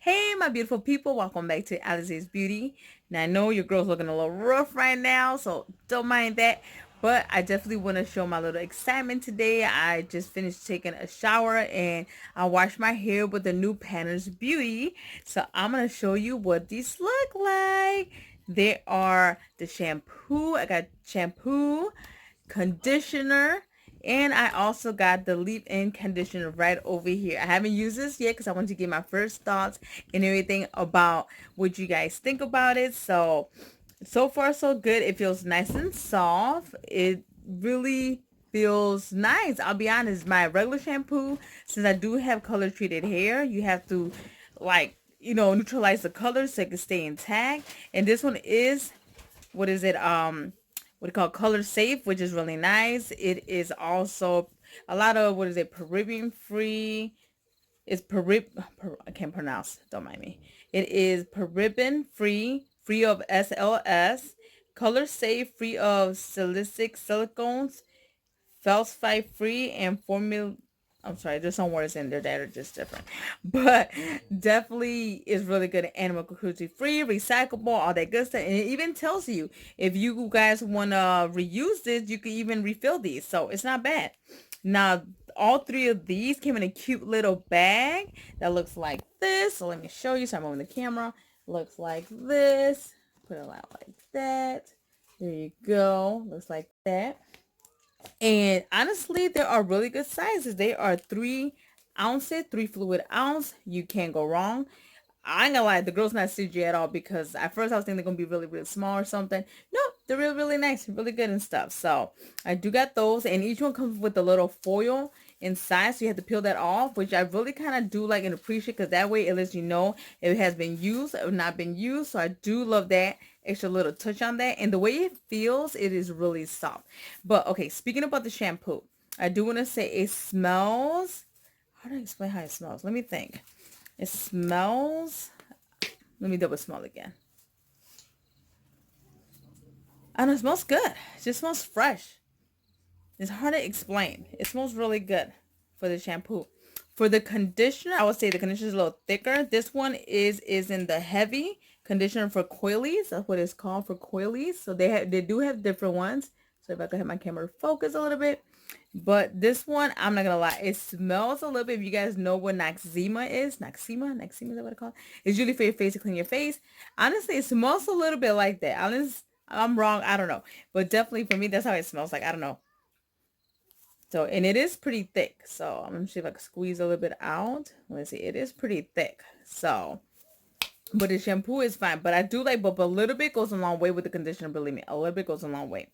Hey, my beautiful people, welcome back to Alazaesbeauty. Now, I know your girl's looking a little rough right now, so don't mind that. But I definitely want to show my little excitement today. I just finished taking a shower and I washed my hair with the new Pattern's Beauty. So I'm going to show you what these look like. They are the shampoo. I got shampoo, conditioner, and I also got the leave-in conditioner right over here. I haven't used this yet because I want to get my first thoughts and everything about what you guys think about it. So far so good. It feels nice and soft. It really feels nice. I'll be honest, my regular shampoo, since I do have color treated hair, you have to like, neutralize the color so it can stay intact. And this one is, what is it? What do you call it? Color safe, which is really nice. It is also a lot of, what is it, paraben free. It's I can't pronounce, don't mind me. It is paraben free, free of SLS, color safe, free of silicic silicones, falsify free, and formula. I'm sorry, there's some words in there that are just different, but definitely is really good. Animal cruelty free, recyclable, all that good stuff. And it even tells you if you guys want to reuse this, you can even refill these. So it's not bad. Now, all three of these came in a cute little bag that looks like this. So let me show you. So I'm moving the camera. Looks like this. Put it out like that. There you go. Looks like that. And honestly, there are really good sizes. They are 3 ounces, 3 fluid ounce. You can't go wrong. I ain't gonna lie, the girl's not stingy at all because at first I was thinking they're gonna be really, really small or something. No, they're really, really nice, really good and stuff. So I do got those, and each one comes with a little foil inside, so you have to peel that off, which I really kind of do like and appreciate because that way it lets you know if it has been used or not been used. So I do love that extra little touch on that, and the way it feels, it is really soft. But okay, speaking about the shampoo, I do want to say it smells. How do I explain how it smells? Let me think. It smells, let me double smell again. I know it smells good. It just smells fresh. It's hard to explain. It smells really good for the shampoo. For the conditioner, I would say the conditioner is a little thicker. This one is in the heavy conditioner for coilies. That's what it's called, for coilies. So they do have different ones. So if I could have my camera focus a little bit. But this one, I'm not gonna lie, it smells a little bit. If you guys know what Noxzema is, Noxzema is that what it's called? It's usually for your face to clean your face. Honestly, it smells a little bit like that. I'm wrong, I don't know. But definitely for me, that's how it smells like. I don't know. So, and it is pretty thick. So I'm gonna see if I can squeeze a little bit out. Let's see, it is pretty thick. So, but the shampoo is fine. But I do like, but a little bit goes a long way with the conditioner. Believe me, a little bit goes a long way.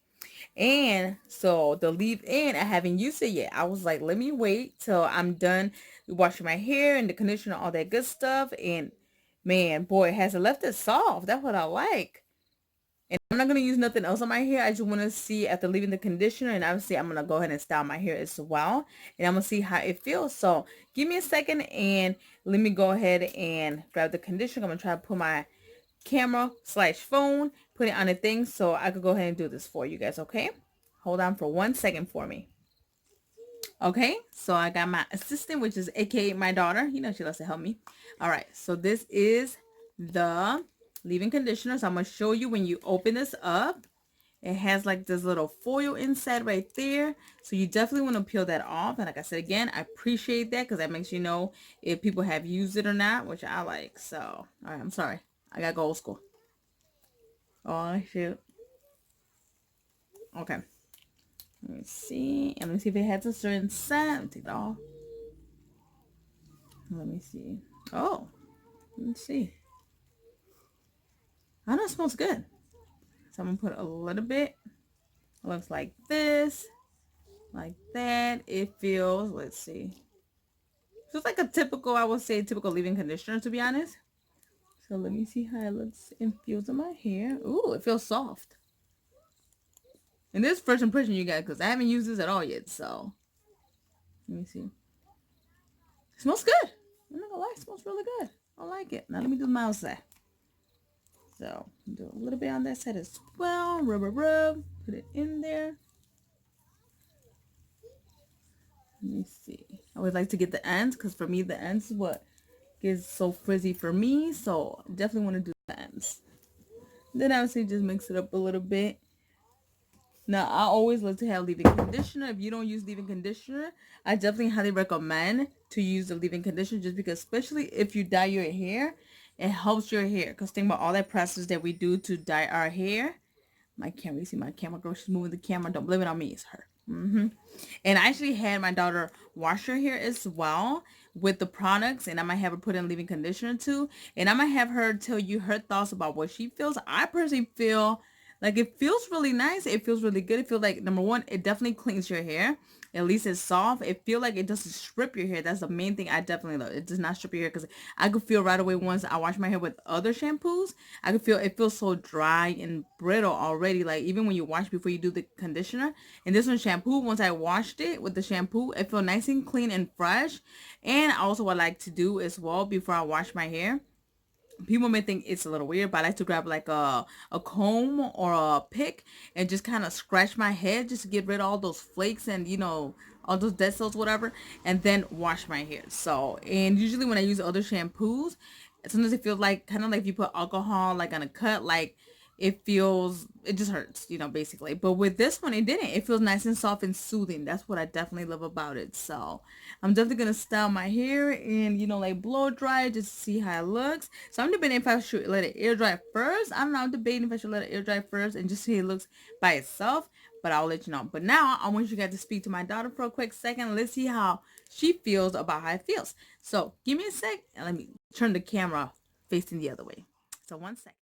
And so the leave-in, I haven't used it yet. I was like, let me wait till I'm done washing my hair and the conditioner, all that good stuff. And man, boy, it has left it soft. That's what I like. And I'm not going to use nothing else on my hair. I just want to see after leaving the conditioner. And obviously, I'm going to go ahead and style my hair as well. And I'm going to see how it feels. So give me a second and let me go ahead and grab the conditioner. I'm going to try to put my camera/phone, put it on a thing so I could go ahead and do this for you guys. Okay, hold on for 1 second for me. Okay, so I got my assistant, which is aka my daughter. You know, she loves to help me. All right, so this is the leave-in conditioner. So I'm gonna show you when you open this up. It has like this little foil inside right there. So you definitely want to peel that off. And like I said, again, I appreciate that because that makes you know if people have used it or not, which I like. So, all right, I'm sorry. I got to go old school. Oh, shoot. Okay. Let me see. And let me see if it has a certain scent. Let me take it off. Let me see. Oh, let me see. I know it smells good. So I'm going to put a little bit. It looks like this. Like that. It feels, let's see. So it's like a typical, I would say, typical leave-in conditioner, to be honest. So let me see how it looks and feels in my hair. Ooh, it feels soft. And this first impression, you guys, because I haven't used this at all yet. So let me see. It smells good. I'm not gonna lie, it smells really good. I like it. Now let me do my side. So do a little bit on that side as well. Rub. Put it in there. Let me see. I always like to get the ends because for me the ends is what gets so frizzy for me. So definitely want to do that. Then I would say just mix it up a little bit. Now, I always love to have leave-in conditioner. If you don't use leave-in conditioner, I definitely highly recommend to use the leave-in conditioner, just because, especially if you dye your hair, it helps your hair. Because think about all that process that we do to dye our hair. My camera, you see my camera girl, she's moving the camera. Don't blame it on me, it's her. And I actually had my daughter wash her hair as well with the products, and I might have her put in leave-in conditioner too. And I might have her tell you her thoughts about what she feels. I personally feel like it feels really nice. It feels really good. It feels like, number one, it definitely cleans your hair. At least it's soft. It feel like it doesn't strip your hair. That's the main thing I definitely love. It does not strip your hair, because I could feel right away once I wash my hair with other shampoos. I could feel it feels so dry and brittle already. Like even when you wash before you do the conditioner. And this one shampoo, once I washed it with the shampoo, it felt nice and clean and fresh. And also what I like to do as well before I wash my hair, people may think it's a little weird, but I like to grab like a comb or a pick and just kind of scratch my head just to get rid of all those flakes and, you know, all those dead cells, whatever, and then wash my hair. So, and usually when I use other shampoos, sometimes it feels like kind of like if you put alcohol like on a cut, like it just hurts, you know, basically. But with this one, it didn't. It feels nice and soft and soothing. That's what I definitely love about it. So I'm definitely gonna style my hair and, you know, like blow dry it just to see how it looks. So I'm debating if I should let it air dry first. I don't know. I'm debating if I should let it air dry first and just see how it looks by itself. But I'll let you know. But now I want you guys to speak to my daughter for a quick second. Let's see how she feels about how it feels. So give me a sec and let me turn the camera facing the other way. So one sec.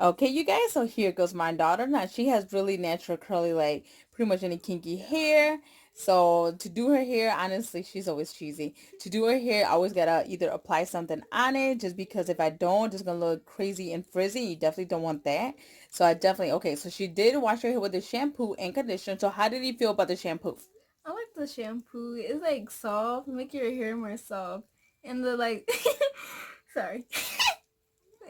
Okay, you guys, so here goes my daughter. Now, she has really natural curly, like, pretty much any kinky hair. So, to do her hair, honestly, she's always cheesy. To do her hair, I always gotta either apply something on it, just because if I don't, it's gonna look crazy and frizzy. You definitely don't want that. So, I definitely, okay, so she did wash her hair with the shampoo and conditioner. So, how did you feel about the shampoo? I like the shampoo. It's like soft, make your hair more soft. And the like, sorry.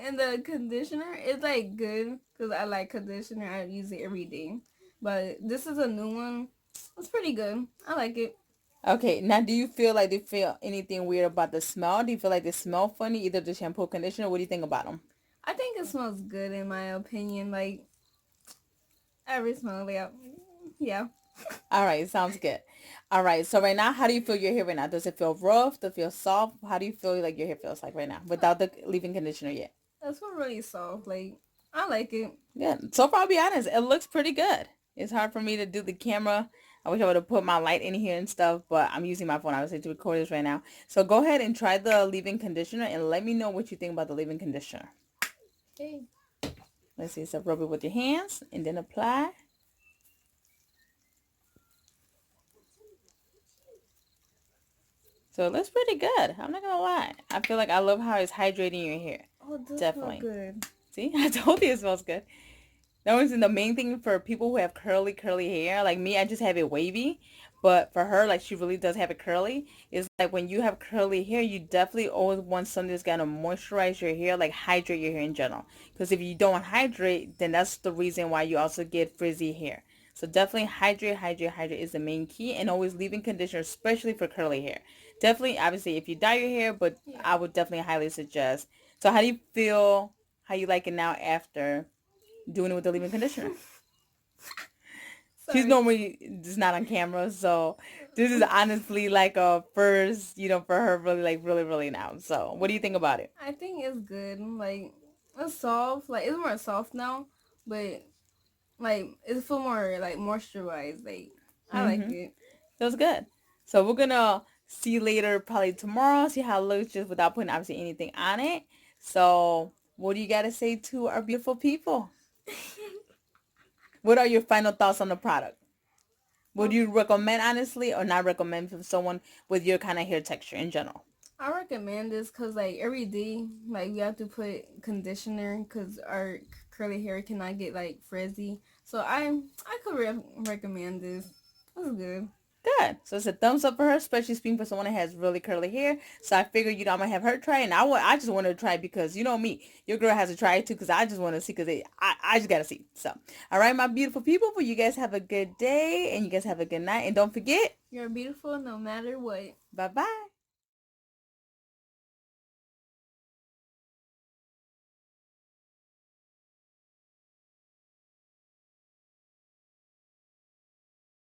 And the conditioner is like good because I like conditioner. I use it every day. But this is a new one. It's pretty good. I like it. Okay, now do you feel like they feel anything weird about the smell? Do you feel like they smell funny, either the shampoo or conditioner? What do you think about them? I think it smells good in my opinion. Like every smell, yeah. All right, sounds good. All right, so right now, how do you feel your hair right now? Does it feel rough? Does it feel soft? How do you feel like your hair feels like right now without the leave-in conditioner yet? That's what really soft. Like I like it. Yeah, so far, I'll be honest, it looks pretty good. It's hard for me to do the camera. I wish I would have put my light in here and stuff, but I'm using my phone, obviously, to record this right now. So go ahead and try the leave-in conditioner and let me know what you think about the leave-in conditioner. Okay. Let's see, so rub it with your hands and then apply. So it looks pretty good. I'm not gonna lie. I feel like I love how it's hydrating your hair. Oh, it does smell Definitely. good. See, I told you it smells good. That was the main thing for people who have curly hair. Like me, I just have it wavy. But for her, like she really does have it curly. It's like when you have curly hair, you definitely always want something that's gonna moisturize your hair, like hydrate your hair in general. Because if you don't hydrate, then that's the reason why you also get frizzy hair. So definitely hydrate is the main key, and always leave-in conditioner, especially for curly hair. Definitely, obviously, if you dye your hair, but Yeah. I would definitely highly suggest. So how do you feel? How you like it now after doing it with the leave-in conditioner? She's Sorry. normally just not on camera, so this is honestly like a first, you know, for her really like really now. So what do you think about it? I think it's good. Like it's soft. Like it's more soft now, but like it's feel more like moisturized. Like I like Mm-hmm. it. Feels good. So we're gonna see you later, probably tomorrow, see how it looks just without putting obviously anything on it. So what do you gotta say to our beautiful people? What are your final thoughts on the product? Would Well, you recommend honestly or not recommend for someone with your kind of hair texture in general? I recommend this because like every day, like we have to put conditioner because our curly hair cannot get like frizzy. So I could recommend this. It's good. Good. So it's a thumbs up for her, especially speaking for someone that has really curly hair. So I figured, you know, I'm gonna have her try it. And I just wanted to try it because, you know me, your girl has to try it too because I just want to see because I just gotta see. So, all right, my beautiful people, but you guys have a good day and you guys have a good night. And don't forget, You're beautiful no matter what. bye-bye.